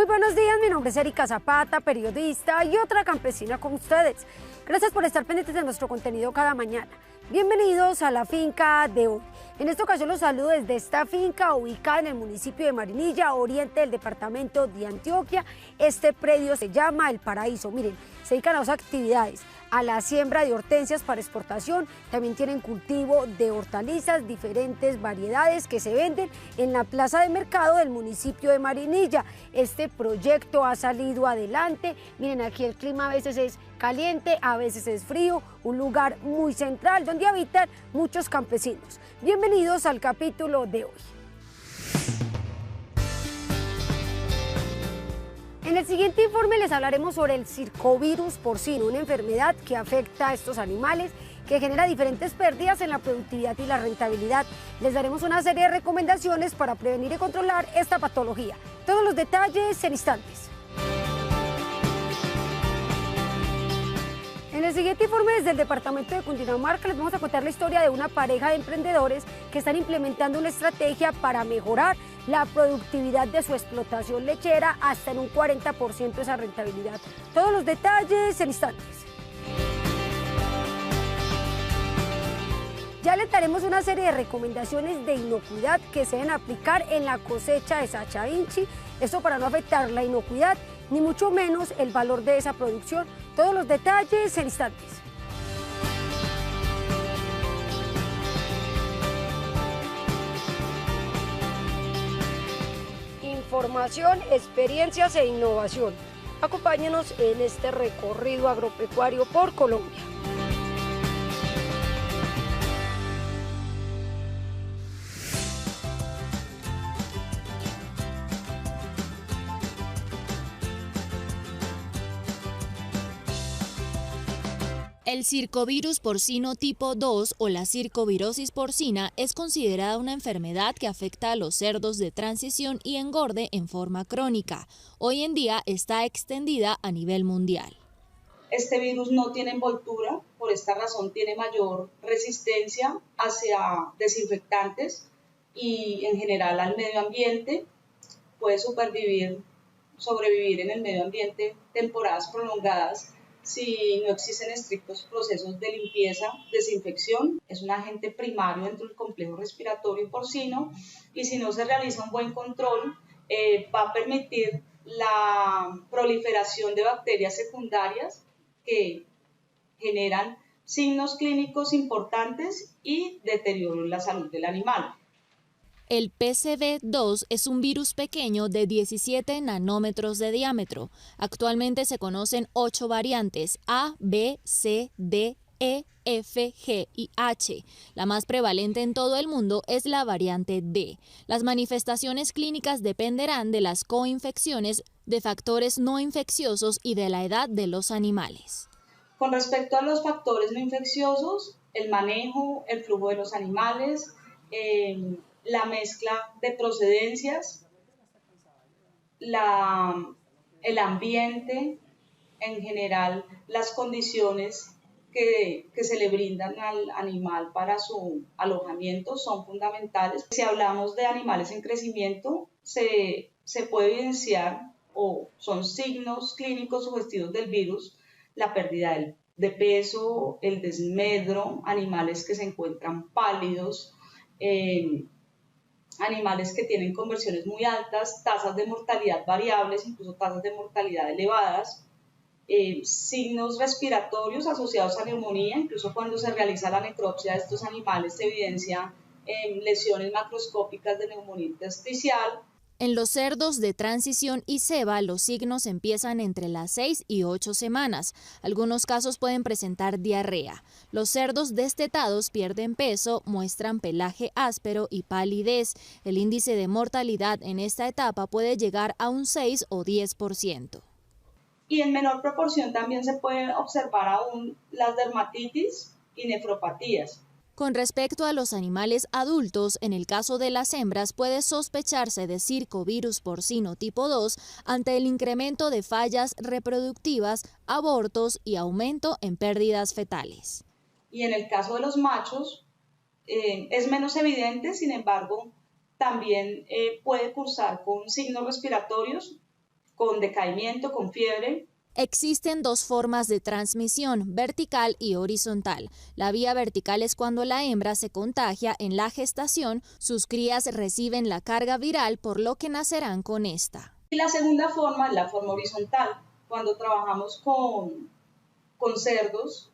Muy buenos días, mi nombre es Erika Zapata, periodista y otra campesina con ustedes. Gracias por estar pendientes de nuestro contenido cada mañana. Bienvenidos a la finca de hoy. En esta ocasión los saludo desde esta finca ubicada en el municipio de Marinilla, oriente del departamento de Antioquia. Este predio se llama El Paraíso. Miren, se dedican a dos actividades: a la siembra de hortensias para exportación, también tienen cultivo de hortalizas, diferentes variedades que se venden en la plaza de mercado del municipio de Marinilla. Este proyecto ha salido adelante. Miren, aquí el clima a veces es caliente, a veces es frío, un lugar muy central donde habitan muchos campesinos. Bienvenidos al capítulo de hoy. En el siguiente informe les hablaremos sobre el circovirus porcino, una enfermedad que afecta a estos animales, que genera diferentes pérdidas en la productividad y la rentabilidad. Les daremos una serie de recomendaciones para prevenir y controlar esta patología. Todos los detalles en instantes. En el siguiente informe desde el departamento de Cundinamarca les vamos a contar la historia de una pareja de emprendedores que están implementando una estrategia para mejorar la productividad de su explotación lechera hasta en un 40% esa rentabilidad. Todos los detalles en instantes. Ya les daremos una serie de recomendaciones de inocuidad que se deben aplicar en la cosecha de Sacha Vinci, esto para no afectar la inocuidad ni mucho menos el valor de esa producción. Todos los detalles en instantes. Información, experiencias e innovación. Acompáñenos en este recorrido agropecuario por Colombia. El circovirus porcino tipo 2 o la circovirosis porcina es considerada una enfermedad que afecta a los cerdos de transición y engorde en forma crónica. Hoy en día está extendida a nivel mundial. Este virus no tiene envoltura, por esta razón tiene mayor resistencia hacia desinfectantes y en general al medio ambiente. Puede sobrevivir en el medio ambiente temporadas prolongadas si no existen estrictos procesos de limpieza, desinfección. Es un agente primario dentro del complejo respiratorio porcino y si no se realiza un buen control va a permitir la proliferación de bacterias secundarias que generan signos clínicos importantes y deterioro en la salud del animal. El PCV2 es un virus pequeño de 17 nanómetros de diámetro. Actualmente se conocen 8 variantes: A, B, C, D, E, F, G y H. La más prevalente en todo el mundo es la variante D. Las manifestaciones clínicas dependerán de las coinfecciones, de factores no infecciosos y de la edad de los animales. Con respecto a los factores no infecciosos, el manejo, el flujo de los animales, la mezcla de procedencias, el ambiente, en general las condiciones que se le brindan al animal para su alojamiento son fundamentales. Si hablamos de animales en crecimiento, se puede evidenciar o son signos clínicos sugestivos del virus la pérdida de peso, el desmedro, animales que se encuentran pálidos, animales que tienen conversiones muy altas, tasas de mortalidad variables, incluso tasas de mortalidad elevadas, signos respiratorios asociados a neumonía. Incluso cuando se realiza la necropsia de estos animales se evidencia lesiones macroscópicas de neumonía intersticial. En los cerdos de transición y ceba, los signos empiezan entre las 6 y 8 semanas. Algunos casos pueden presentar diarrea. Los cerdos destetados pierden peso, muestran pelaje áspero y palidez. El índice de mortalidad en esta etapa puede llegar a un 6 o 10%. Y en menor proporción también se pueden observar aún las dermatitis y nefropatías. Con respecto a los animales adultos, en el caso de las hembras puede sospecharse de circovirus porcino tipo 2 ante el incremento de fallas reproductivas, abortos y aumento en pérdidas fetales. Y en el caso de los machos es menos evidente, sin embargo, también puede cursar con signos respiratorios, con decaimiento, con fiebre. Existen dos formas de transmisión, vertical y horizontal. La vía vertical es cuando la hembra se contagia en la gestación, sus crías reciben la carga viral, por lo que nacerán con esta. Y la segunda forma es la forma horizontal. Cuando trabajamos con cerdos,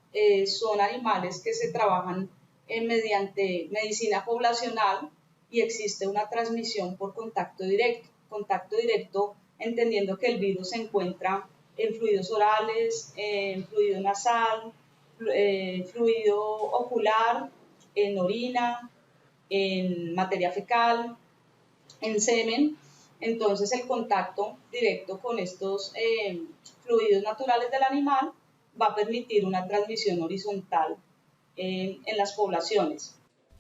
son animales que se trabajan mediante medicina poblacional y existe una transmisión por contacto directo. Contacto directo entendiendo que el virus se encuentra en fluidos orales, en fluido nasal, fluido ocular, en orina, en materia fecal, en semen. Entonces el contacto directo con estos fluidos naturales del animal va a permitir una transmisión horizontal en las poblaciones.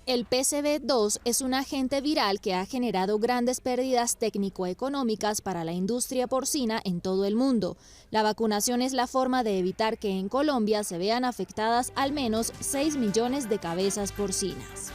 El PCV2 es un agente viral que ha generado grandes pérdidas técnico-económicas para la industria porcina en todo el mundo. La vacunación es la forma de evitar que en Colombia se vean afectadas al menos 6 millones de cabezas porcinas.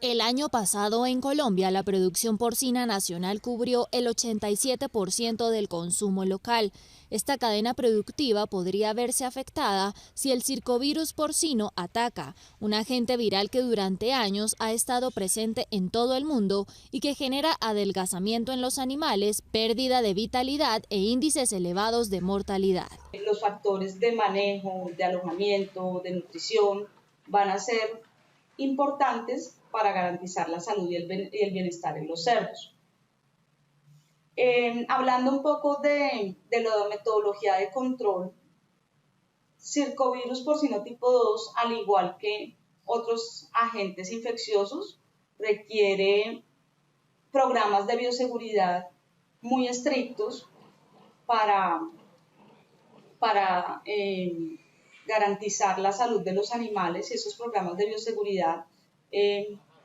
El año pasado en Colombia la producción porcina nacional cubrió el 87% del consumo local. Esta cadena productiva podría verse afectada si el circovirus porcino ataca, un agente viral que durante años ha estado presente en todo el mundo y que genera adelgazamiento en los animales, pérdida de vitalidad e índices elevados de mortalidad. Los factores de manejo, de alojamiento, de nutrición van a ser importantes para garantizar la salud y el bienestar en los cerdos. Hablando un poco de la metodología de control, circovirus porcino tipo 2, al igual que otros agentes infecciosos, requiere programas de bioseguridad muy estrictos para garantizar la salud de los animales, y esos programas de bioseguridad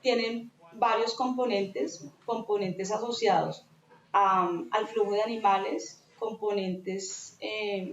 tienen varios componentes asociados al flujo de animales, componentes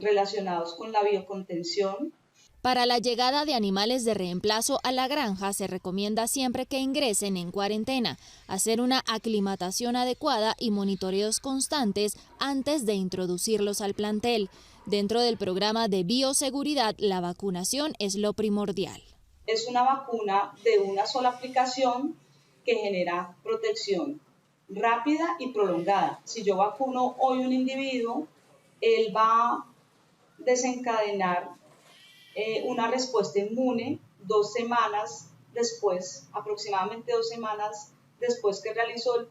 relacionados con la biocontención. Para la llegada de animales de reemplazo a la granja se recomienda siempre que ingresen en cuarentena, hacer una aclimatación adecuada y monitoreos constantes antes de introducirlos al plantel. Dentro del programa de bioseguridad, la vacunación es lo primordial. Es una vacuna de una sola aplicación que genera protección rápida y prolongada. Si yo vacuno hoy un individuo, él va a desencadenar una respuesta inmune 2 semanas después, aproximadamente 2 semanas después que realizó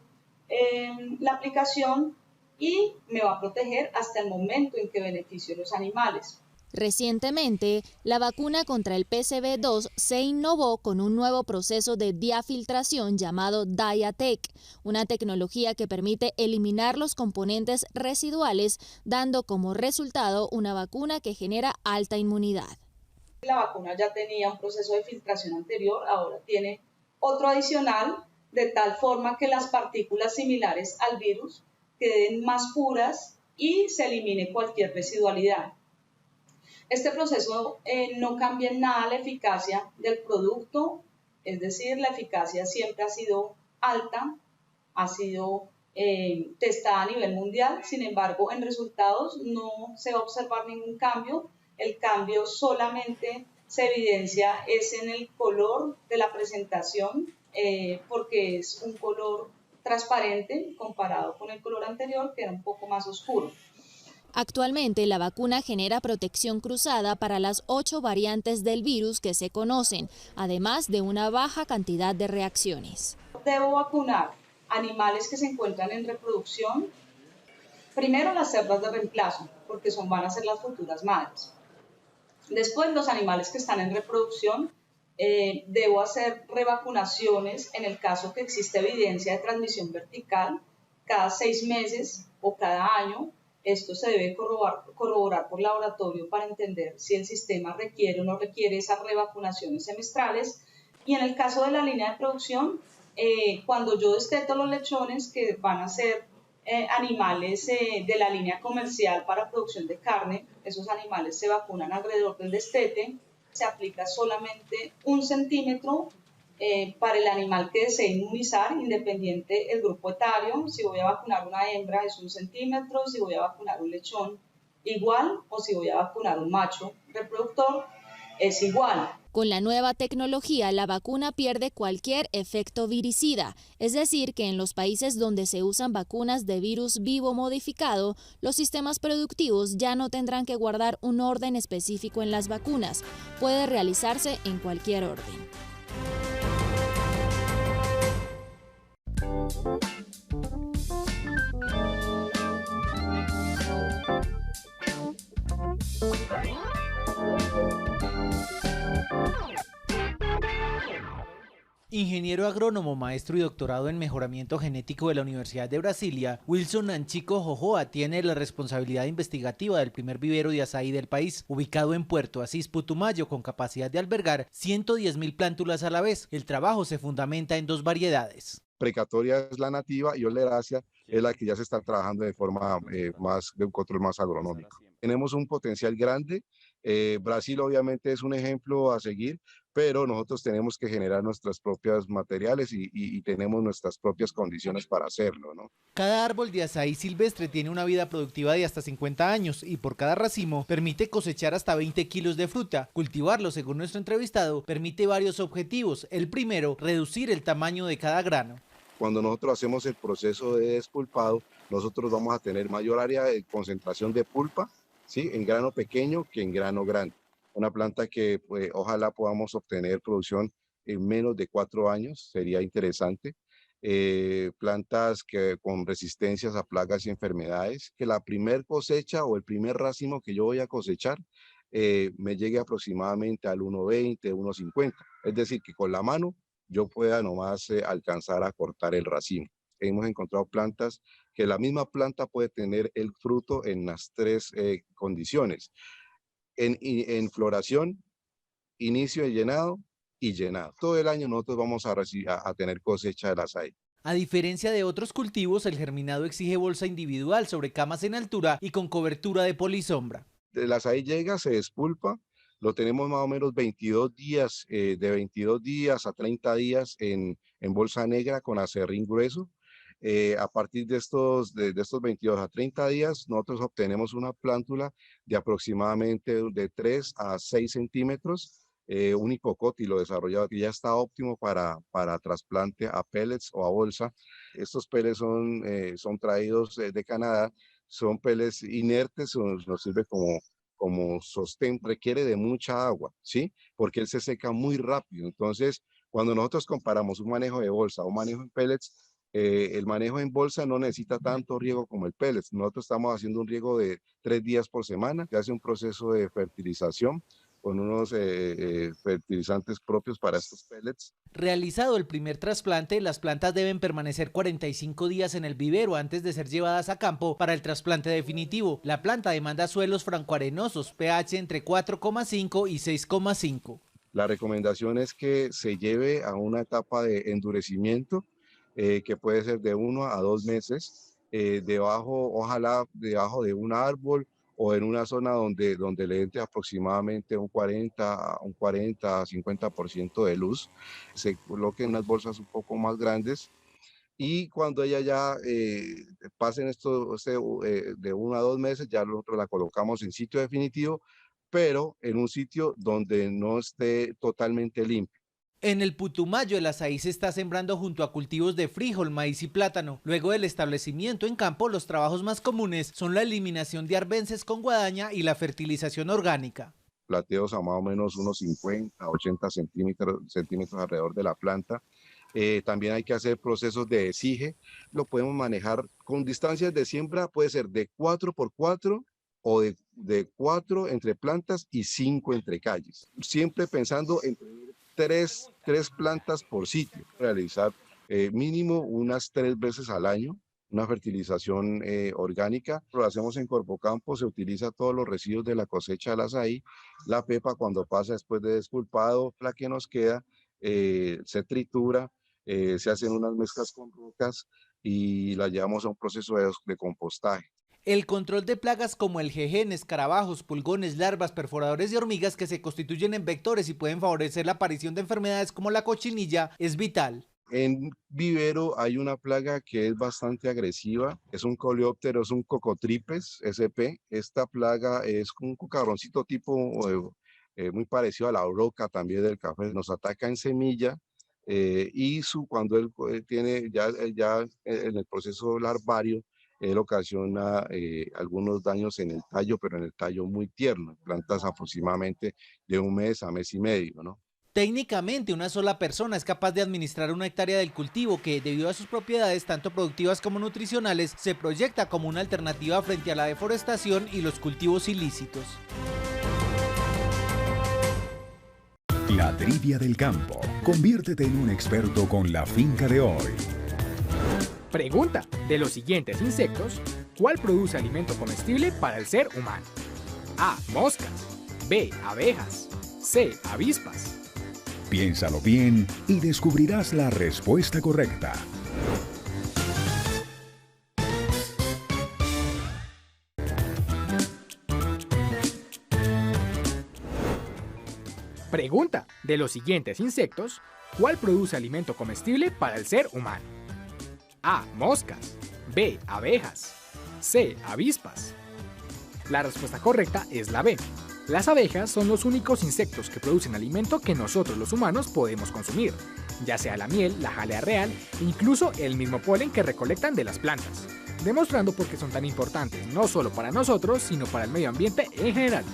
la aplicación, y me va a proteger hasta el momento en que beneficio a los animales. Recientemente, la vacuna contra el PCV2 se innovó con un nuevo proceso de diafiltración llamado Diatec, una tecnología que permite eliminar los componentes residuales, dando como resultado una vacuna que genera alta inmunidad. La vacuna ya tenía un proceso de filtración anterior, ahora tiene otro adicional, de tal forma que las partículas similares al virus queden más puras y se elimine cualquier residualidad. Este proceso no cambia en nada la eficacia del producto, es decir, la eficacia siempre ha sido alta, ha sido testada a nivel mundial. Sin embargo, en resultados no se va a observar ningún cambio. El cambio solamente se evidencia es en el color de la presentación, porque es un color transparente comparado con el color anterior, que era un poco más oscuro. Actualmente, la vacuna genera protección cruzada para las 8 variantes del virus que se conocen, además de una baja cantidad de reacciones. Debo vacunar animales que se encuentran en reproducción, primero las cerdas de reemplazo, porque van a ser las futuras madres. Después, los animales que están en reproducción, debo hacer revacunaciones en el caso que existe evidencia de transmisión vertical cada 6 meses o cada año. Esto se debe corroborar por laboratorio para entender si el sistema requiere o no requiere esas revacunaciones semestrales. Y en el caso de la línea de producción, cuando yo desteto los lechones que van a ser animales de la línea comercial para producción de carne. Esos animales se vacunan alrededor del destete. Se aplica solamente 1 centímetro para el animal que desee inmunizar, independiente el grupo etario. Si voy a vacunar una hembra es 1 centímetro, si voy a vacunar un lechón igual, o si voy a vacunar un macho reproductor es igual. Con la nueva tecnología, la vacuna pierde cualquier efecto viricida, es decir, que en los países donde se usan vacunas de virus vivo modificado, los sistemas productivos ya no tendrán que guardar un orden específico en las vacunas. Puede realizarse en cualquier orden. Ingeniero agrónomo, maestro y doctorado en mejoramiento genético de la Universidad de Brasilia, Wilson Anchico Jojoa tiene la responsabilidad investigativa del primer vivero de azaí del país, ubicado en Puerto Asís, Putumayo, con capacidad de albergar 110.000 plántulas a la vez. El trabajo se fundamenta en 2 variedades. Precatória es la nativa y Oleracea es la que ya se está trabajando de forma de un control más agronómico. Tenemos un potencial grande. Brasil obviamente es un ejemplo a seguir, pero nosotros tenemos que generar nuestros propios materiales y tenemos nuestras propias condiciones para hacerlo, ¿no? Cada árbol de azaí silvestre tiene una vida productiva de hasta 50 años y por cada racimo permite cosechar hasta 20 kilos de fruta. Cultivarlo, según nuestro entrevistado, permite varios objetivos. El primero, reducir el tamaño de cada grano. Cuando nosotros hacemos el proceso de despulpado, nosotros vamos a tener mayor área de concentración de pulpa, ¿sí?, en grano pequeño que en grano grande. Una planta que pues, ojalá podamos obtener producción en menos de 4 años, sería interesante. Plantas con resistencias a plagas y enfermedades, que la primer cosecha o el primer racimo que yo voy a cosechar me llegue aproximadamente al 1,20, 1,50. Es decir, que con la mano yo pueda nomás alcanzar a cortar el racimo. Hemos encontrado plantas que la misma planta puede tener el fruto en las 3 condiciones. En floración, inicio de llenado y llenado. Todo el año nosotros vamos a tener cosecha del azaí. A diferencia de otros cultivos, el germinado exige bolsa individual sobre camas en altura y con cobertura de polisombra. El azaí llega, se despulpa, lo tenemos más o menos 22 días, de 22 días a 30 días en bolsa negra con acerrín grueso. A partir de estos 22 a 30 días, nosotros obtenemos una plántula de aproximadamente de 3 a 6 centímetros, un hipocótilo desarrollado que ya está óptimo para trasplante a pellets o a bolsa. Estos pellets son traídos de Canadá, son pellets inertes, nos sirve como sostén, requiere de mucha agua, ¿sí? Porque él se seca muy rápido. Entonces, cuando nosotros comparamos un manejo de bolsa o un manejo en pellets, el manejo en bolsa no necesita tanto riego como el pellets. Nosotros estamos haciendo un riego de 3 días por semana, se hace un proceso de fertilización con unos fertilizantes propios para estos pellets. Realizado el primer trasplante, las plantas deben permanecer 45 días en el vivero antes de ser llevadas a campo para el trasplante definitivo. La planta demanda suelos francoarenosos, pH entre 4,5 y 6,5. La recomendación es que se lleve a una etapa de endurecimiento que puede ser de 1 a 2 meses, ojalá debajo de un árbol o en una zona donde le entre aproximadamente un 40 a 50% de luz. Se coloquen unas bolsas un poco más grandes y cuando ella ya pasen de 1 a 2 meses, ya nosotros la colocamos en sitio definitivo, pero en un sitio donde no esté totalmente limpio. En el Putumayo, el azaí se está sembrando junto a cultivos de frijol, maíz y plátano. Luego del establecimiento en campo, los trabajos más comunes son la eliminación de arbences con guadaña y la fertilización orgánica. Plateos a más o menos unos 50, 80 centímetros alrededor de la planta. También hay que hacer procesos de desige. Lo podemos manejar con distancias de siembra, puede ser de 4x4 o de 4 entre plantas y 5 entre calles. Siempre pensando en tres plantas por sitio, realizar mínimo unas 3 veces al año una fertilización orgánica. Lo hacemos en Corpocampo, se utiliza todos los residuos de la cosecha del azaí, la pepa cuando pasa después de despulpado, la que nos queda, se tritura, se hacen unas mezclas con rocas y la llevamos a un proceso de compostaje. El control de plagas como el jején, escarabajos, pulgones, larvas, perforadores y hormigas que se constituyen en vectores y pueden favorecer la aparición de enfermedades como la cochinilla es vital. En vivero hay una plaga que es bastante agresiva, es un coleóptero, es un cocotripes SP. Esta plaga es un cucarroncito tipo muy parecido a la broca también del café, nos ataca en semilla y cuando él tiene ya en el proceso larvario, él ocasiona algunos daños en el tallo, pero en el tallo muy tierno, plantas aproximadamente de 1 mes a 1 mes y medio, ¿no? Técnicamente, una sola persona es capaz de administrar una hectárea del cultivo que, debido a sus propiedades tanto productivas como nutricionales, se proyecta como una alternativa frente a la deforestación y los cultivos ilícitos. La trivia del campo. Conviértete en un experto con la finca de hoy. Pregunta: de los siguientes insectos, ¿cuál produce alimento comestible para el ser humano? A. Moscas. B. Abejas. C. Avispas. Piénsalo bien y descubrirás la respuesta correcta. Pregunta: de los siguientes insectos, ¿cuál produce alimento comestible para el ser humano? A. Moscas. B. Abejas. C. Avispas. La respuesta correcta es la B. Las abejas son los únicos insectos que producen alimento que nosotros los humanos podemos consumir, ya sea la miel, la jalea real e incluso el mismo polen que recolectan de las plantas, demostrando por qué son tan importantes no solo para nosotros, sino para el medio ambiente en general.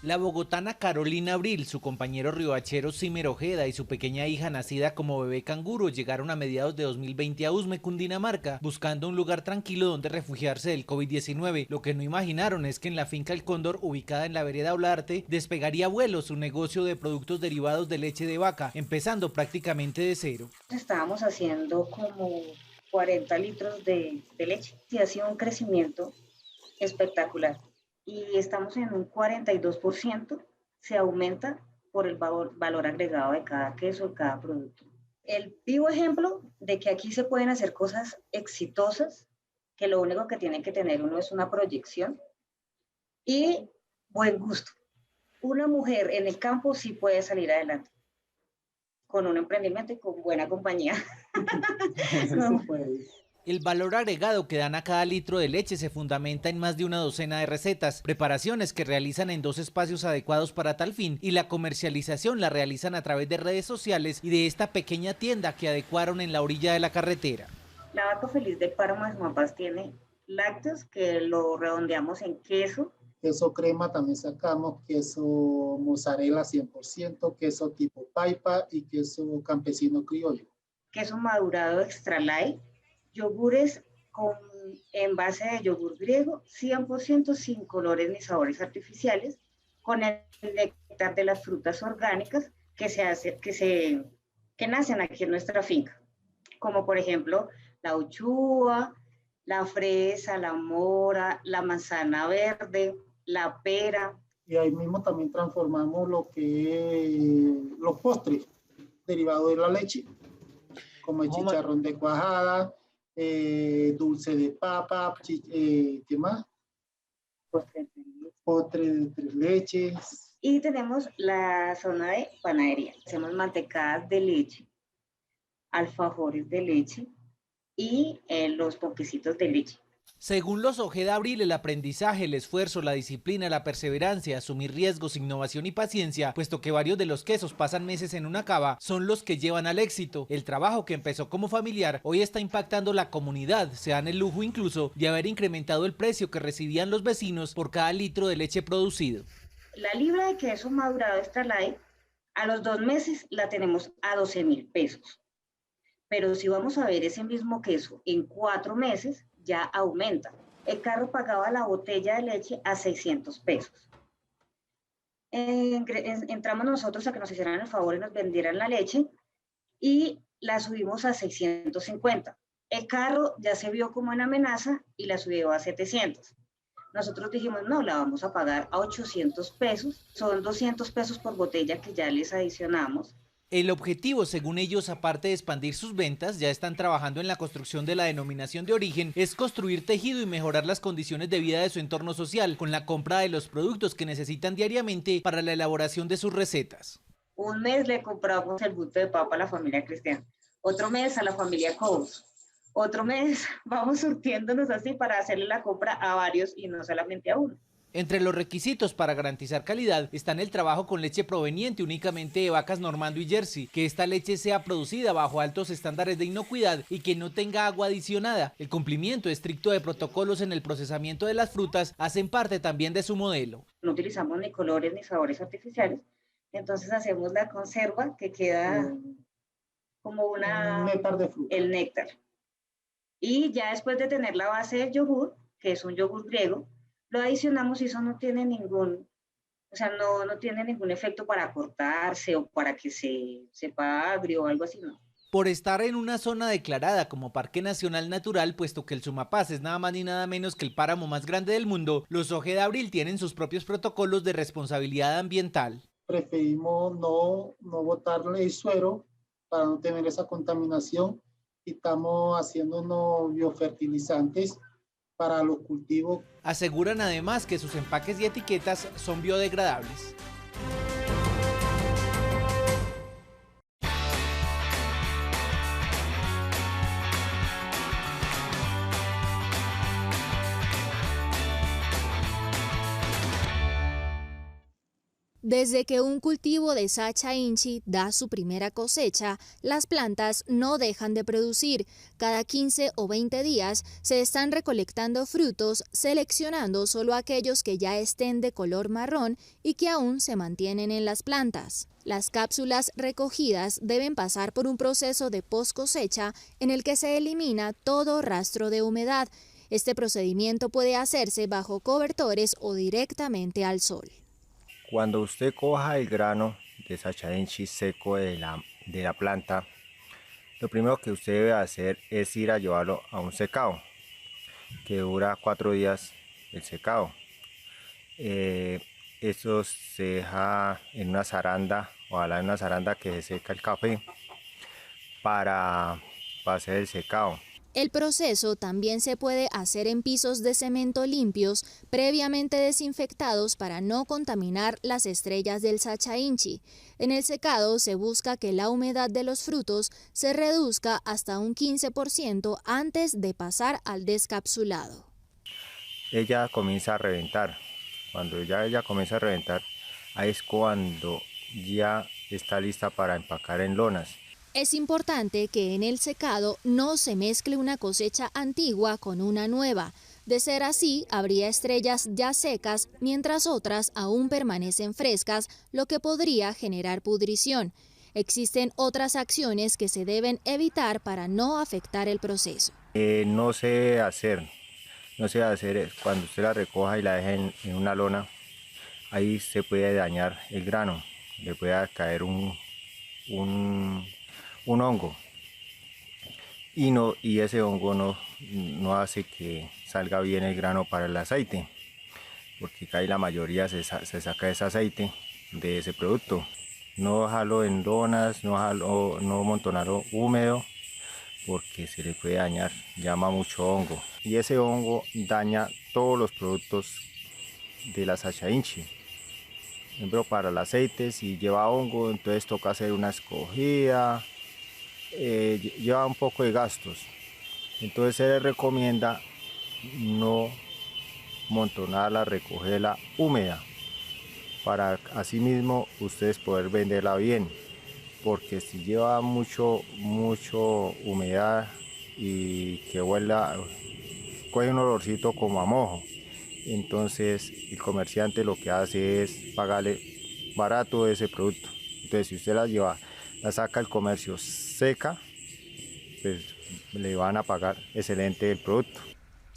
La bogotana Carolina Abril, su compañero riohachero Simer Ojeda y su pequeña hija nacida como bebé canguro llegaron a mediados de 2020 a Usme, Cundinamarca, buscando un lugar tranquilo donde refugiarse del COVID-19. Lo que no imaginaron es que en la finca El Cóndor, ubicada en la vereda Olarte, despegaría vuelo su negocio de productos derivados de leche de vaca, empezando prácticamente de cero. Estábamos haciendo como 40 litros de leche y ha sido un crecimiento espectacular. Y estamos en un 42%, se aumenta por el valor agregado de cada queso, de cada producto. El vivo ejemplo de que aquí se pueden hacer cosas exitosas, que lo único que tiene que tener uno es una proyección y buen gusto. Una mujer en el campo sí puede salir adelante con un emprendimiento y con buena compañía. No. El valor agregado que dan a cada litro de leche se fundamenta en más de una docena de recetas, preparaciones que realizan en 2 espacios adecuados para tal fin, y la comercialización la realizan a través de redes sociales y de esta pequeña tienda que adecuaron en la orilla de la carretera. La Vaca Feliz del Páramo de Sumapaz tiene lácteos que lo redondeamos en queso. Queso crema también sacamos, queso mozzarella 100%, queso tipo paipa y queso campesino criollo. Queso madurado extra light. Yogures con envase de yogur griego, 100% sin colores ni sabores artificiales, con el néctar de las frutas orgánicas que nacen aquí en nuestra finca, como por ejemplo la uchúa, la fresa, la mora, la manzana verde, la pera. Y ahí mismo también transformamos lo que es los postres derivados de la leche, como el chicharrón de cuajada, dulce de papa, ¿qué más? Postre de 3 leches. Y tenemos la zona de panadería. Hacemos mantecadas de leche, alfajores de leche y los ponquecitos de leche. Según los Ojeda Abril, el aprendizaje, el esfuerzo, la disciplina, la perseverancia, asumir riesgos, innovación y paciencia, puesto que varios de los quesos pasan meses en una cava, son los que llevan al éxito. El trabajo que empezó como familiar hoy está impactando la comunidad. Se dan el lujo incluso de haber incrementado el precio que recibían los vecinos por cada litro de leche producido. La libra de queso madurado extra light, a los 2 meses la tenemos a 12.000 pesos. Pero si vamos a ver ese mismo queso en 4 meses, ya aumenta. El carro pagaba la botella de leche a 600 pesos. Entramos nosotros a que nos hicieran el favor y nos vendieran la leche y la subimos a 650. El carro ya se vio como en amenaza y la subió a 700. Nosotros dijimos, no, la vamos a pagar a 800 pesos, son 200 pesos por botella que ya les adicionamos. El objetivo, según ellos, aparte de expandir sus ventas, ya están trabajando en la construcción de la denominación de origen, es construir tejido y mejorar las condiciones de vida de su entorno social, con la compra de los productos que necesitan diariamente para la elaboración de sus recetas. Un mes le compramos el bulto de papa a la familia Cristiana, otro mes a la familia Coles. Otro mes vamos surtiéndonos así para hacerle la compra a varios y no solamente a uno. Entre los requisitos para garantizar calidad están el trabajo con leche proveniente únicamente de vacas Normando y Jersey, que esta leche sea producida bajo altos estándares de inocuidad y que no tenga agua adicionada. El cumplimiento estricto de protocolos en el procesamiento de las frutas hacen parte también de su modelo. No utilizamos ni colores ni sabores artificiales, entonces hacemos la conserva que queda como néctar de fruta. El néctar. Y ya después de tener la base del yogur, que es un yogur griego, lo adicionamos y eso no tiene ningún, no tiene ningún efecto para cortarse o para que se sepa agrio o algo así, no. Por estar en una zona declarada como Parque Nacional Natural, puesto que el Sumapaz es nada más ni nada menos que el páramo más grande del mundo, los Ojeda Abril tienen sus propios protocolos de responsabilidad ambiental. Preferimos no botarle el suero para no tener esa contaminación. Y estamos haciendo unos biofertilizantes para los cultivos. Aseguran además que sus empaques y etiquetas son biodegradables. Desde que un cultivo de Sacha Inchi da su primera cosecha, las plantas no dejan de producir. Cada 15 o 20 días se están recolectando frutos, seleccionando solo aquellos que ya estén de color marrón y que aún se mantienen en las plantas. Las cápsulas recogidas deben pasar por un proceso de post cosecha en el que se elimina todo rastro de humedad. Este procedimiento puede hacerse bajo cobertores o directamente al sol. Cuando usted coja el grano de Sacha Inchi seco de la planta, lo primero que usted debe hacer es ir a llevarlo a un secado, que dura 4 días el secado. Eso se deja en una zaranda, ojalá en una zaranda que se seca el café, para hacer el secado. El proceso también se puede hacer en pisos de cemento limpios, previamente desinfectados para no contaminar las estrellas del Sacha Inchi. En el secado se busca que la humedad de los frutos se reduzca hasta un 15% antes de pasar al descapsulado. Ella comienza a reventar. Cuando ella comienza a reventar, ahí es cuando ya está lista para empacar en lonas. Es importante que en el secado no se mezcle una cosecha antigua con una nueva. De ser así, habría estrellas ya secas, mientras otras aún permanecen frescas, lo que podría generar pudrición. Existen otras acciones que se deben evitar para no afectar el proceso. No se debe hacer cuando usted la recoja y la deja en una lona, ahí se puede dañar el grano, le puede caer un hongo y ese hongo no hace que salga bien el grano para el aceite, porque ahí la mayoría se saca ese aceite de ese producto. No dejarlo en lonas, no montonarlo húmedo, porque se le puede dañar, llama mucho hongo y ese hongo daña todos los productos de la Sacha Inchi. Por ejemplo, para el aceite, si lleva hongo, entonces toca hacer una escogida, lleva un poco de gastos. Entonces se le recomienda no montonarla, recogerla húmeda, para así mismo ustedes poder venderla bien, porque si lleva mucho humedad y que huela, coge un olorcito como a mojo, entonces el comerciante lo que hace es pagarle barato ese producto. Entonces si usted la saca al comercio seca, pues le van a pagar excelente el producto.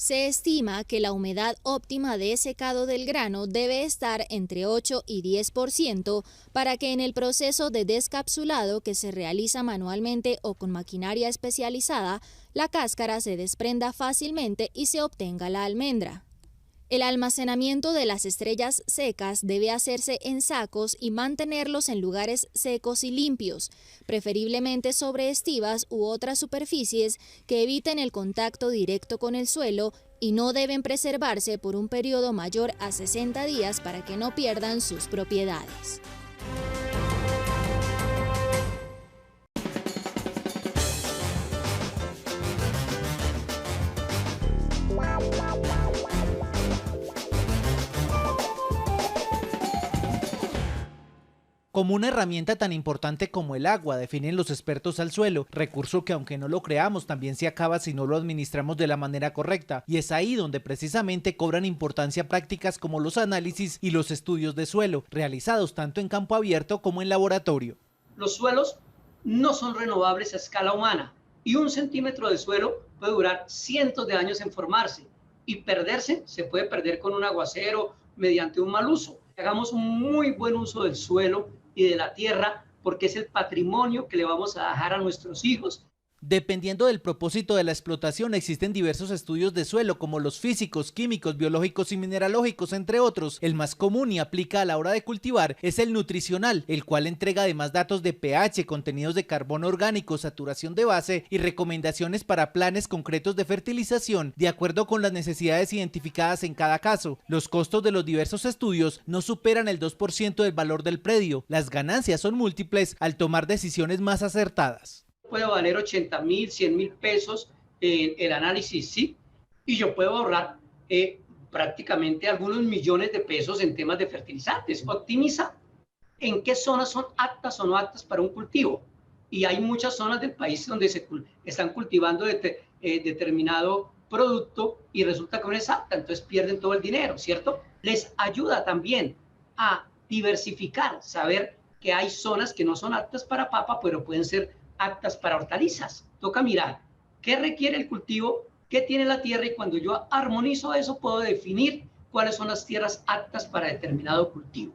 Se estima que la humedad óptima de secado del grano debe estar entre 8 y 10% para que en el proceso de descapsulado que se realiza manualmente o con maquinaria especializada, la cáscara se desprenda fácilmente y se obtenga la almendra. El almacenamiento de las estrellas secas debe hacerse en sacos y mantenerlos en lugares secos y limpios, preferiblemente sobre estivas u otras superficies que eviten el contacto directo con el suelo y no deben preservarse por un periodo mayor a 60 días para que no pierdan sus propiedades. Como una herramienta tan importante como el agua, definen los expertos al suelo, recurso que aunque no lo creamos también se acaba si no lo administramos de la manera correcta, y es ahí donde precisamente cobran importancia prácticas como los análisis y los estudios de suelo, realizados tanto en campo abierto como en laboratorio. Los suelos no son renovables a escala humana y 1 centímetro de suelo puede durar cientos de años en formarse y perderse, se puede perder con un aguacero mediante un mal uso. Hagamos un muy buen uso del suelo y de la tierra porque es el patrimonio que le vamos a dejar a nuestros hijos. Dependiendo del propósito de la explotación, existen diversos estudios de suelo como los físicos, químicos, biológicos y mineralógicos, entre otros. El más común y aplica a la hora de cultivar es el nutricional, el cual entrega además datos de pH, contenidos de carbono orgánico, saturación de base y recomendaciones para planes concretos de fertilización de acuerdo con las necesidades identificadas en cada caso. Los costos de los diversos estudios no superan el 2% del valor del predio. Las ganancias son múltiples al tomar decisiones más acertadas. Puede valer 80.000, 100.000 pesos el análisis, sí, y yo puedo ahorrar prácticamente algunos millones de pesos en temas de fertilizantes. Optimiza en qué zonas son aptas o no aptas para un cultivo. Y hay muchas zonas del país donde se están cultivando determinado producto y resulta que no es apta, entonces pierden todo el dinero, ¿cierto? Les ayuda también a diversificar, saber que hay zonas que no son aptas para papa, pero pueden ser aptas para hortalizas. Toca mirar qué requiere el cultivo, qué tiene la tierra y cuando yo armonizo eso puedo definir cuáles son las tierras aptas para determinado cultivo.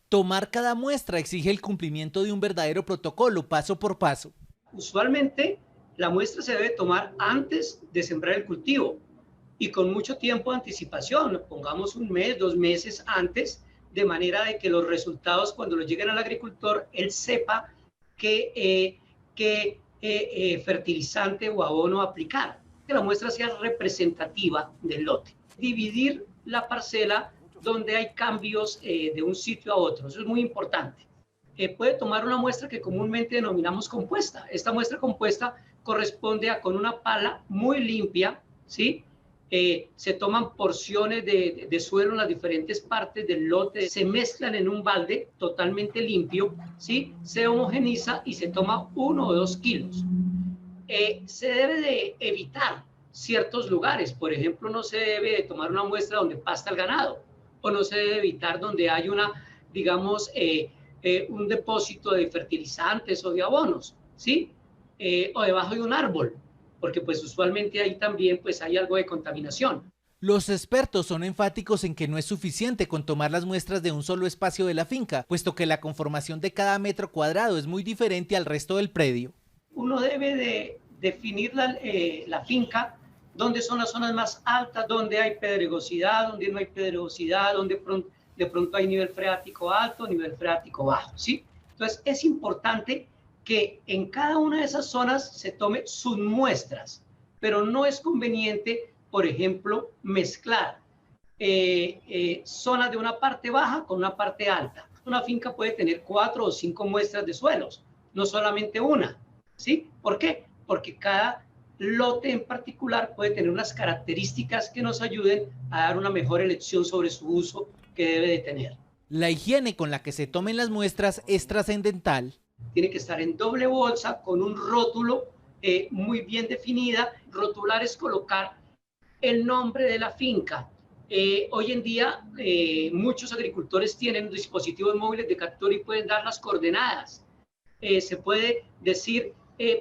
Tomar cada muestra exige el cumplimiento de un verdadero protocolo, paso por paso. Usualmente la muestra se debe tomar antes de sembrar el cultivo y con mucho tiempo de anticipación, pongamos 1 mes, 2 meses antes, de manera de que los resultados cuando los lleguen al agricultor, él sepa qué fertilizante o abono aplicar, que la muestra sea representativa del lote. Dividir la parcela donde hay cambios de un sitio a otro, eso es muy importante. Puede tomar una muestra que comúnmente denominamos compuesta. Esta muestra compuesta corresponde a con una pala muy limpia, ¿sí? Se toman porciones de suelo en las diferentes partes del lote, se mezclan en un balde totalmente limpio, ¿sí? Se homogeniza y se toma 1 o 2 kilos. Se debe de evitar ciertos lugares, por ejemplo, no se debe de tomar una muestra donde pasta el ganado, o no se debe evitar donde hay un depósito de fertilizantes o de abonos, ¿sí? O debajo de un árbol, porque pues usualmente ahí también pues hay algo de contaminación. Los expertos son enfáticos en que no es suficiente con tomar las muestras de un solo espacio de la finca, puesto que la conformación de cada metro cuadrado es muy diferente al resto del predio. Uno debe de definir la finca, dónde son las zonas más altas, dónde hay pedregosidad, dónde no hay pedregosidad, dónde de pronto hay nivel freático alto, nivel freático bajo, ¿sí? Entonces es importante que en cada una de esas zonas se tome sus muestras, pero no es conveniente, por ejemplo, mezclar zonas de una parte baja con una parte alta. Una finca puede tener 4 o 5 muestras de suelos, no solamente una, ¿sí? ¿Por qué? Porque cada lote en particular puede tener unas características que nos ayuden a dar una mejor elección sobre su uso que debe de tener. La higiene con la que se tomen las muestras es trascendental. Tiene que estar en doble bolsa con un rótulo muy bien definida. Rotular es colocar el nombre de la finca. Hoy en día muchos agricultores tienen dispositivos móviles de captura y pueden dar las coordenadas. Se puede decir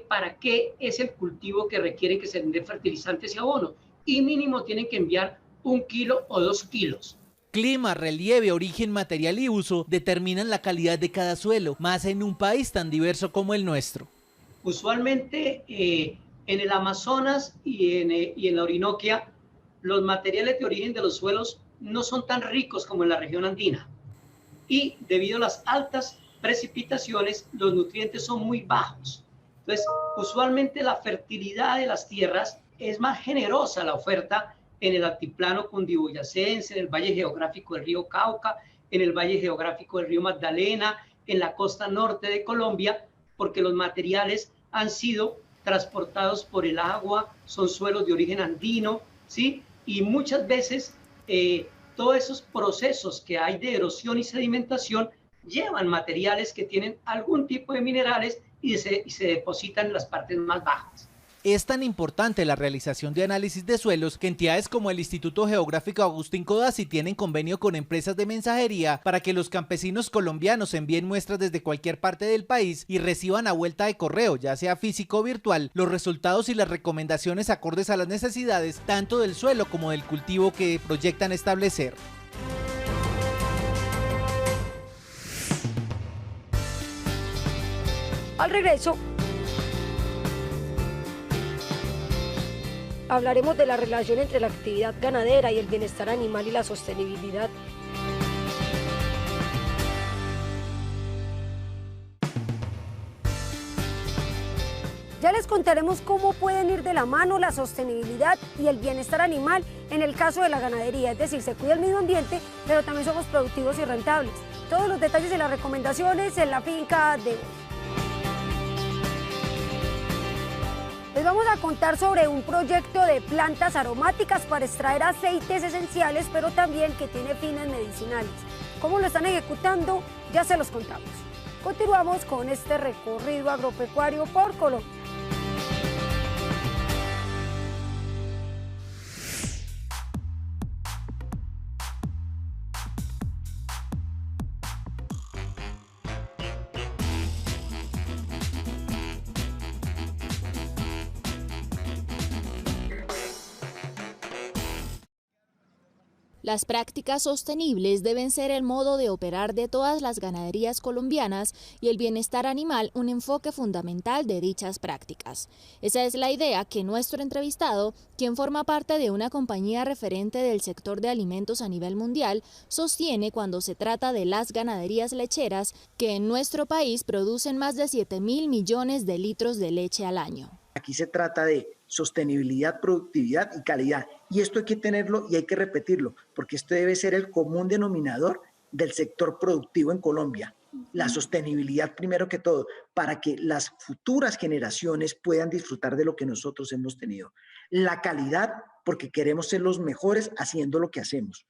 para qué es el cultivo que requiere que se den fertilizantes y abonos. y mínimo tienen que enviar 1 kilo o 2 kilos. Clima, relieve, origen material y uso determinan la calidad de cada suelo, más en un país tan diverso como el nuestro. Usualmente en el Amazonas y en la Orinoquia, los materiales de origen de los suelos no son tan ricos como en la región andina. Y debido a las altas precipitaciones, los nutrientes son muy bajos. Entonces, usualmente la fertilidad de las tierras es más generosa, la oferta en el altiplano cundiboyacense, en el valle geográfico del río Cauca, en el valle geográfico del río Magdalena, en la costa norte de Colombia, porque los materiales han sido transportados por el agua, son suelos de origen andino, ¿sí? Y muchas veces todos esos procesos que hay de erosión y sedimentación llevan materiales que tienen algún tipo de minerales y se depositan en las partes más bajas. Es tan importante la realización de análisis de suelos que entidades como el Instituto Geográfico Agustín Codazzi tienen convenio con empresas de mensajería para que los campesinos colombianos envíen muestras desde cualquier parte del país y reciban a vuelta de correo, ya sea físico o virtual, los resultados y las recomendaciones acordes a las necesidades tanto del suelo como del cultivo que proyectan establecer. Al regreso, hablaremos de la relación entre la actividad ganadera y el bienestar animal y la sostenibilidad. Ya les contaremos cómo pueden ir de la mano la sostenibilidad y el bienestar animal en el caso de la ganadería, es decir, se cuida el medio ambiente, pero también somos productivos y rentables. Todos los detalles y las recomendaciones en la finca de hoy. Les vamos a contar sobre un proyecto de plantas aromáticas para extraer aceites esenciales, pero también que tiene fines medicinales. ¿Cómo lo están ejecutando? Ya se los contamos. Continuamos con este recorrido agropecuario por Colombia. Las prácticas sostenibles deben ser el modo de operar de todas las ganaderías colombianas y el bienestar animal un enfoque fundamental de dichas prácticas. Esa es la idea que nuestro entrevistado, quien forma parte de una compañía referente del sector de alimentos a nivel mundial, sostiene cuando se trata de las ganaderías lecheras que en nuestro país producen más de 7.000 millones de litros de leche al año. Aquí se trata de sostenibilidad, productividad y calidad. Y esto hay que tenerlo y hay que repetirlo, porque esto debe ser el común denominador del sector productivo en Colombia. La sostenibilidad primero que todo, para que las futuras generaciones puedan disfrutar de lo que nosotros hemos tenido. La calidad, porque queremos ser los mejores haciendo lo que hacemos.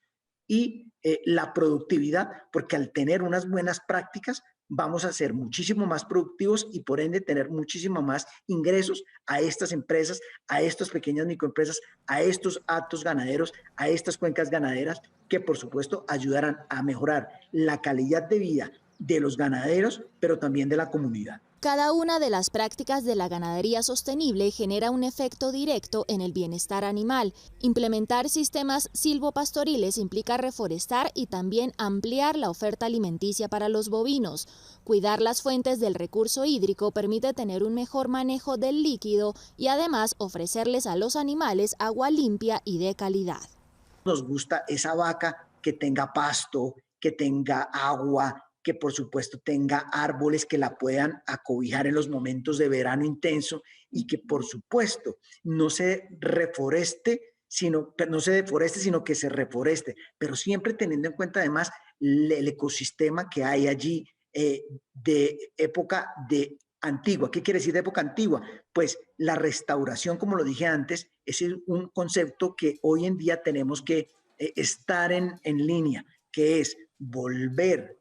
Y la productividad, porque al tener unas buenas prácticas, vamos a ser muchísimo más productivos y por ende tener muchísimo más ingresos a estas empresas, a estas pequeñas microempresas, a estos hatos ganaderos, a estas cuencas ganaderas que por supuesto ayudarán a mejorar la calidad de vida de los ganaderos, pero también de la comunidad. Cada una de las prácticas de la ganadería sostenible genera un efecto directo en el bienestar animal. Implementar sistemas silvopastoriles implica reforestar y también ampliar la oferta alimenticia para los bovinos. Cuidar las fuentes del recurso hídrico permite tener un mejor manejo del líquido y además ofrecerles a los animales agua limpia y de calidad. Nos gusta esa vaca que tenga pasto, que tenga agua, que por supuesto tenga árboles que la puedan acobijar en los momentos de verano intenso y que por supuesto no se deforeste, sino que se reforeste, pero siempre teniendo en cuenta además el ecosistema que hay allí de época antigua. ¿Qué quiere decir de época antigua? Pues la restauración, como lo dije antes, es un concepto que hoy en día tenemos que estar en línea, que es volver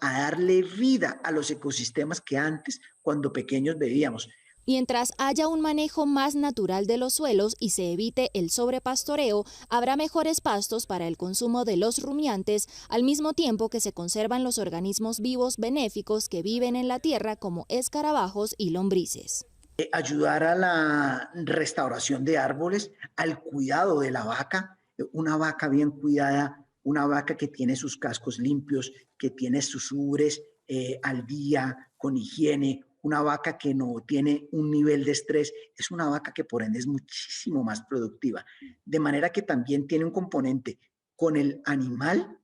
a darle vida a los ecosistemas que antes, cuando pequeños, veíamos. Mientras haya un manejo más natural de los suelos y se evite el sobrepastoreo, habrá mejores pastos para el consumo de los rumiantes, al mismo tiempo que se conservan los organismos vivos benéficos que viven en la tierra como escarabajos y lombrices. ayudar a la restauración de árboles, al cuidado de la vaca, una vaca bien cuidada, una vaca que tiene sus cascos limpios, que tiene sus ubres al día, con higiene, una vaca que no tiene un nivel de estrés, es una vaca que por ende es muchísimo más productiva. De manera que también tiene un componente con el animal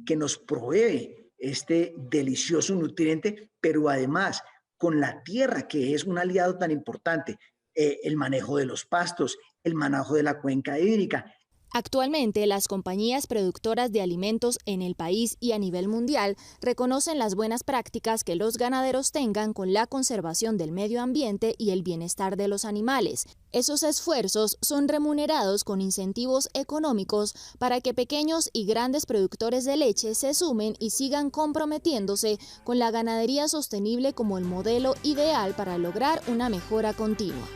que nos provee este delicioso nutriente, pero además con la tierra, que es un aliado tan importante, el manejo de los pastos, el manejo de la cuenca hídrica. Actualmente, las compañías productoras de alimentos en el país y a nivel mundial reconocen las buenas prácticas que los ganaderos tengan con la conservación del medio ambiente y el bienestar de los animales. Esos esfuerzos son remunerados con incentivos económicos para que pequeños y grandes productores de leche se sumen y sigan comprometiéndose con la ganadería sostenible como el modelo ideal para lograr una mejora continua.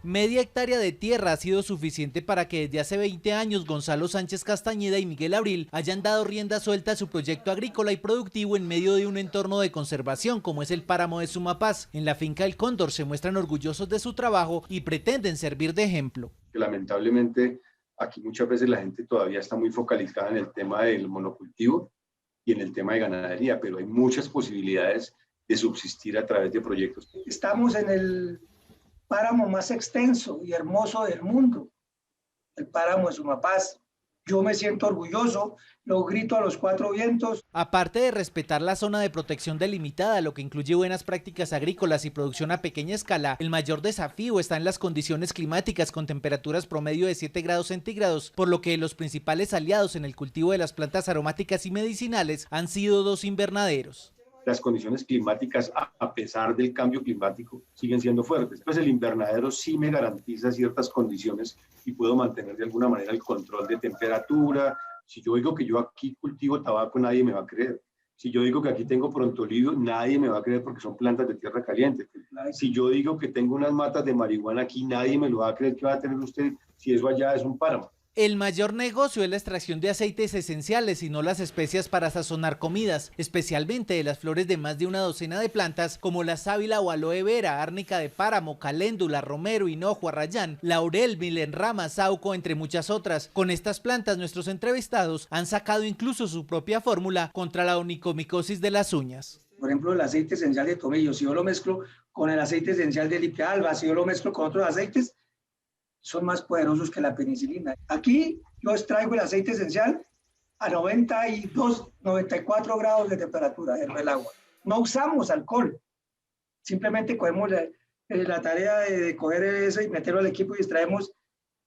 Media hectárea de tierra ha sido suficiente para que desde hace 20 años Gonzalo Sánchez Castañeda y Miguel Abril hayan dado rienda suelta a su proyecto agrícola y productivo en medio de un entorno de conservación como es el páramo de Sumapaz. En la finca El Cóndor se muestran orgullosos de su trabajo y pretenden servir de ejemplo. Lamentablemente aquí muchas veces la gente todavía está muy focalizada en el tema del monocultivo y en el tema de ganadería, pero hay muchas posibilidades de subsistir a través de proyectos. Estamos en el páramo más extenso y hermoso del mundo, el páramo de Sumapaz. Yo me siento orgulloso, lo grito a los 4 vientos. Aparte de respetar la zona de protección delimitada, lo que incluye buenas prácticas agrícolas y producción a pequeña escala, el mayor desafío está en las condiciones climáticas con temperaturas promedio de 7 grados centígrados, por lo que los principales aliados en el cultivo de las plantas aromáticas y medicinales han sido 2 invernaderos. Las condiciones climáticas, a pesar del cambio climático, siguen siendo fuertes. Pues el invernadero sí me garantiza ciertas condiciones y puedo mantener de alguna manera el control de temperatura. Si yo digo que yo aquí cultivo tabaco, nadie me va a creer. Si yo digo que aquí tengo brontolio, nadie me va a creer porque son plantas de tierra caliente. Si yo digo que tengo unas matas de marihuana aquí, nadie me lo va a creer que va a tener usted si eso allá es un páramo. El mayor negocio es la extracción de aceites esenciales y no las especias para sazonar comidas, especialmente de las flores de más de una docena de plantas como la sábila o aloe vera, árnica de páramo, caléndula, romero, hinojo, arrayán, laurel, milenrama, sauco, entre muchas otras. Con estas plantas nuestros entrevistados han sacado incluso su propia fórmula contra la onicomicosis de las uñas. Por ejemplo, el aceite esencial de tomillo, si yo lo mezclo con el aceite esencial de lipia alba, si yo lo mezclo con otros aceites, son más poderosos que la penicilina. Aquí yo extraigo el aceite esencial a 92, 94 grados de temperatura en el agua. No usamos alcohol, simplemente cogemos la tarea de coger eso y meterlo al equipo y extraemos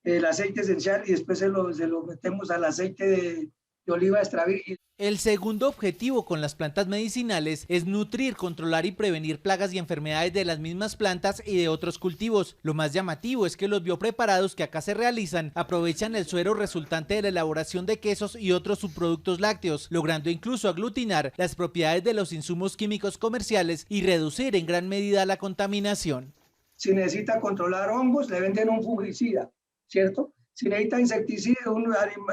el aceite esencial y después se lo metemos al aceite de oliva extra virgen. El segundo objetivo con las plantas medicinales es nutrir, controlar y prevenir plagas y enfermedades de las mismas plantas y de otros cultivos. Lo más llamativo es que los biopreparados que acá se realizan aprovechan el suero resultante de la elaboración de quesos y otros subproductos lácteos, logrando incluso aglutinar las propiedades de los insumos químicos comerciales y reducir en gran medida la contaminación. Si necesita controlar hongos, le venden un fungicida, ¿cierto? Si necesita insecticida,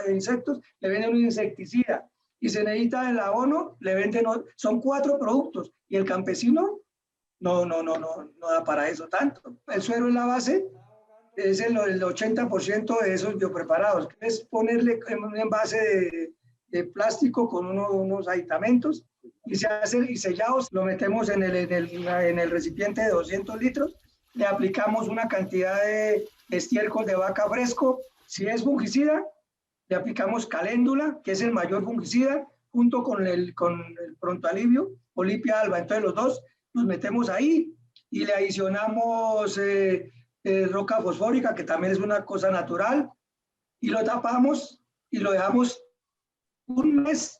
insectos, le venden un insecticida. Y se necesita el abono, le venden, son 4 productos. Y el campesino no da para eso tanto. El suero es la base, es el 80% de esos biopreparados. Es ponerle un envase de plástico con unos aditamentos y se hace y sellados, lo metemos en el recipiente de 200 litros, le aplicamos una cantidad de estiércol de vaca fresco. Si es fungicida, le aplicamos caléndula, que es el mayor fungicida, junto con el pronto alivio o lipia alba. Entonces los dos los metemos ahí y le adicionamos roca fosfórica, que también es una cosa natural, y lo tapamos y lo dejamos un mes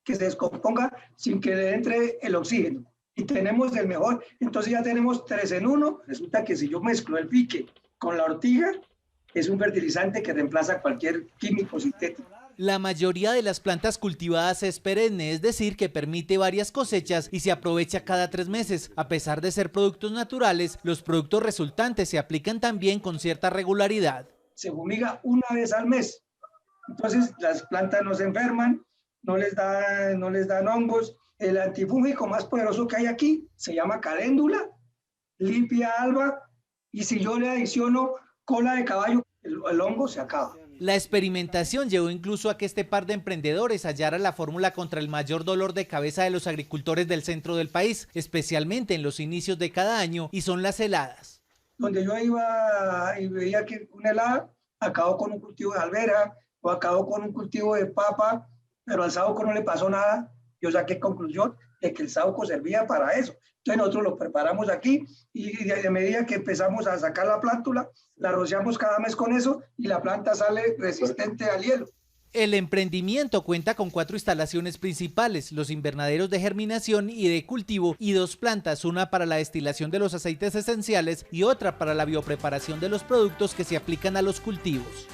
que se descomponga sin que le entre el oxígeno. Y tenemos el mejor, entonces ya tenemos 3 en 1. Resulta que si yo mezclo el pique con la ortiga, es un fertilizante que reemplaza cualquier químico sintético. La mayoría de las plantas cultivadas es perenne, es decir, que permite varias cosechas y se aprovecha cada 3 meses. A pesar de ser productos naturales, los productos resultantes se aplican también con cierta regularidad. se fumiga una vez al mes. Entonces las plantas no se enferman, no les dan hongos. El antifúngico más poderoso que hay aquí se llama caléndula, limpia alba, y si yo le adiciono cola de caballo, el hongo se acaba. La experimentación llevó incluso a que este par de emprendedores hallara la fórmula contra el mayor dolor de cabeza de los agricultores del centro del país, especialmente en los inicios de cada año, y son las heladas. Donde yo iba y veía que una helada acabó con un cultivo de alberja o acabó con un cultivo de papa, pero al saúco no le pasó nada. Yo saqué conclusión de que el saúco servía para eso. Entonces nosotros lo preparamos aquí y de medida que empezamos a sacar la plántula, la rociamos cada mes con eso y la planta sale resistente al hielo. El emprendimiento cuenta con 4 instalaciones principales, los invernaderos de germinación y de cultivo y 2 plantas, una para la destilación de los aceites esenciales y otra para la biopreparación de los productos que se aplican a los cultivos.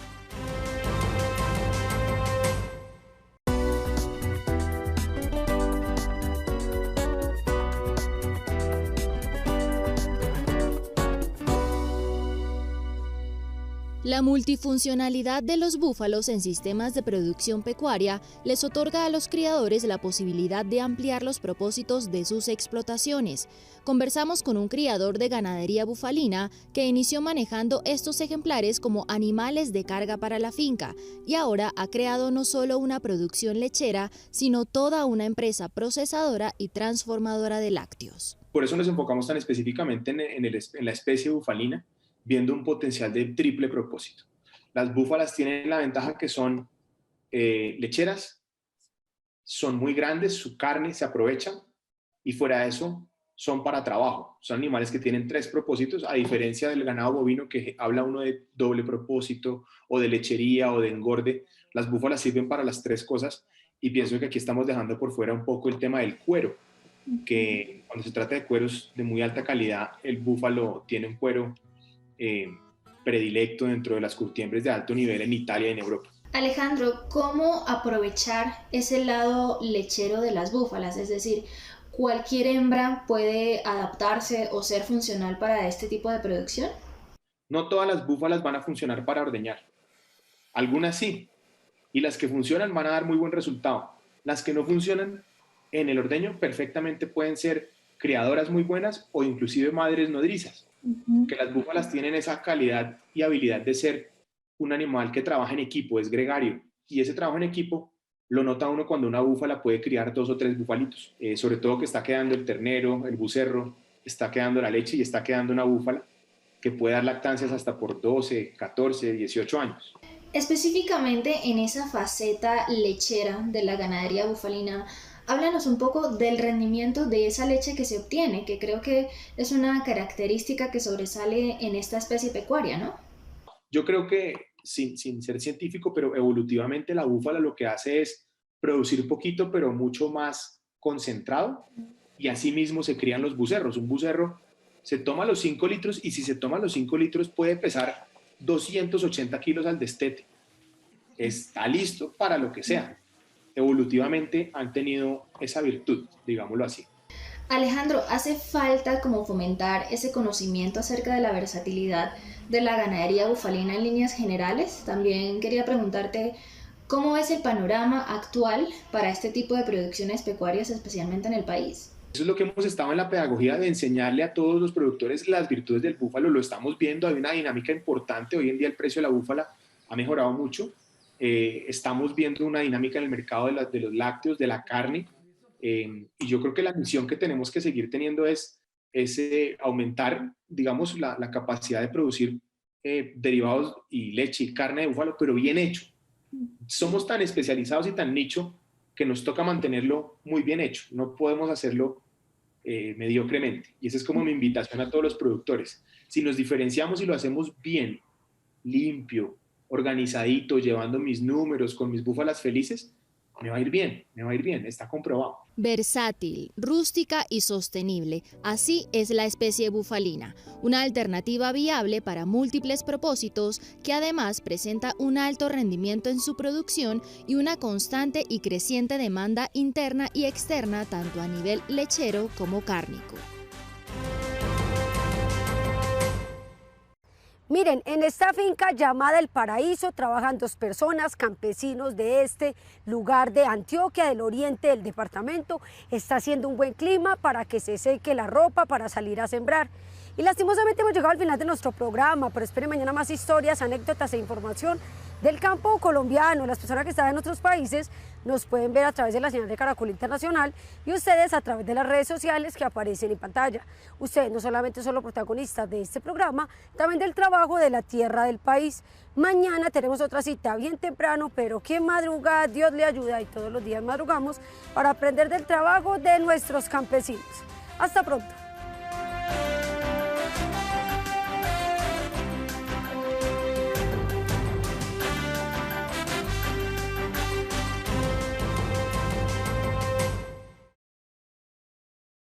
La multifuncionalidad de los búfalos en sistemas de producción pecuaria les otorga a los criadores la posibilidad de ampliar los propósitos de sus explotaciones. Conversamos con un criador de ganadería bufalina que inició manejando estos ejemplares como animales de carga para la finca y ahora ha creado no solo una producción lechera, sino toda una empresa procesadora y transformadora de lácteos. Por eso nos enfocamos tan específicamente en la especie bufalina, viendo un potencial de triple propósito. Las búfalas tienen la ventaja que son lecheras, son muy grandes, su carne se aprovecha y fuera de eso son para trabajo. Son animales que tienen 3 propósitos, a diferencia del ganado bovino que habla uno de doble propósito o de lechería o de engorde. Las búfalas sirven para las 3 cosas y pienso que aquí estamos dejando por fuera un poco el tema del cuero, que cuando se trata de cueros de muy alta calidad, el búfalo tiene un cuero predilecto dentro de las curtiembres de alto nivel en Italia y en Europa. Alejandro, ¿cómo aprovechar ese lado lechero de las búfalas? Es decir, ¿cualquier hembra puede adaptarse o ser funcional para este tipo de producción? No todas las búfalas van a funcionar para ordeñar. Algunas sí, y las que funcionan van a dar muy buen resultado. Las que no funcionan en el ordeño perfectamente pueden ser criadoras muy buenas o inclusive madres nodrizas. Que las búfalas tienen esa calidad y habilidad de ser un animal que trabaja en equipo, es gregario, y ese trabajo en equipo lo nota uno cuando una búfala puede criar 2 o 3 bufalitos, sobre todo que está quedando el ternero, el becerro, está quedando la leche y está quedando una búfala que puede dar lactancias hasta por 12, 14, 18 años. Específicamente en esa faceta lechera de la ganadería bufalina, háblanos un poco del rendimiento de esa leche que se obtiene, que creo que es una característica que sobresale en esta especie pecuaria, ¿no? Yo creo que, sin ser científico, pero evolutivamente la búfala lo que hace es producir poquito, pero mucho más concentrado, y así mismo se crían los becerros. Un becerro se toma los 5 litros, y si se toma los 5 litros puede pesar 280 kilos al destete. Está listo para lo que sea. Evolutivamente han tenido esa virtud, digámoslo así. Alejandro, ¿hace falta como fomentar ese conocimiento acerca de la versatilidad de la ganadería bufalina en líneas generales? También quería preguntarte, ¿cómo ves el panorama actual para este tipo de producciones pecuarias, especialmente en el país? Eso es lo que hemos estado en la pedagogía, de enseñarle a todos los productores las virtudes del búfalo. Lo estamos viendo, hay una dinámica importante. Hoy en día el precio de la búfala ha mejorado mucho. Estamos viendo una dinámica en el mercado de los lácteos, de la carne, y yo creo que la misión que tenemos que seguir teniendo es aumentar, digamos, la capacidad de producir derivados y leche y carne de búfalo, pero bien hecho. Somos tan especializados y tan nicho que nos toca mantenerlo muy bien hecho, no podemos hacerlo mediocremente, y esa es como mi invitación a todos los productores. Si nos diferenciamos y lo hacemos bien, limpio, organizadito, llevando mis números, con mis búfalas felices, me va a ir bien, está comprobado. Versátil, rústica y sostenible, así es la especie bufalina, una alternativa viable para múltiples propósitos que además presenta un alto rendimiento en su producción y una constante y creciente demanda interna y externa tanto a nivel lechero como cárnico. Miren, en esta finca llamada El Paraíso trabajan 2 personas, campesinos de este lugar de Antioquia, del oriente del departamento. Está haciendo un buen clima para que se seque la ropa para salir a sembrar. Y lastimosamente hemos llegado al final de nuestro programa, pero esperen mañana más historias, anécdotas e información del campo colombiano. Las personas que están en otros países nos pueden ver a través de la señal de Caracol Internacional y ustedes a través de las redes sociales que aparecen en pantalla. Ustedes no solamente son los protagonistas de este programa, también del trabajo de la tierra del país. Mañana tenemos otra cita bien temprano, pero quien madruga, Dios le ayuda y todos los días madrugamos para aprender del trabajo de nuestros campesinos. Hasta pronto.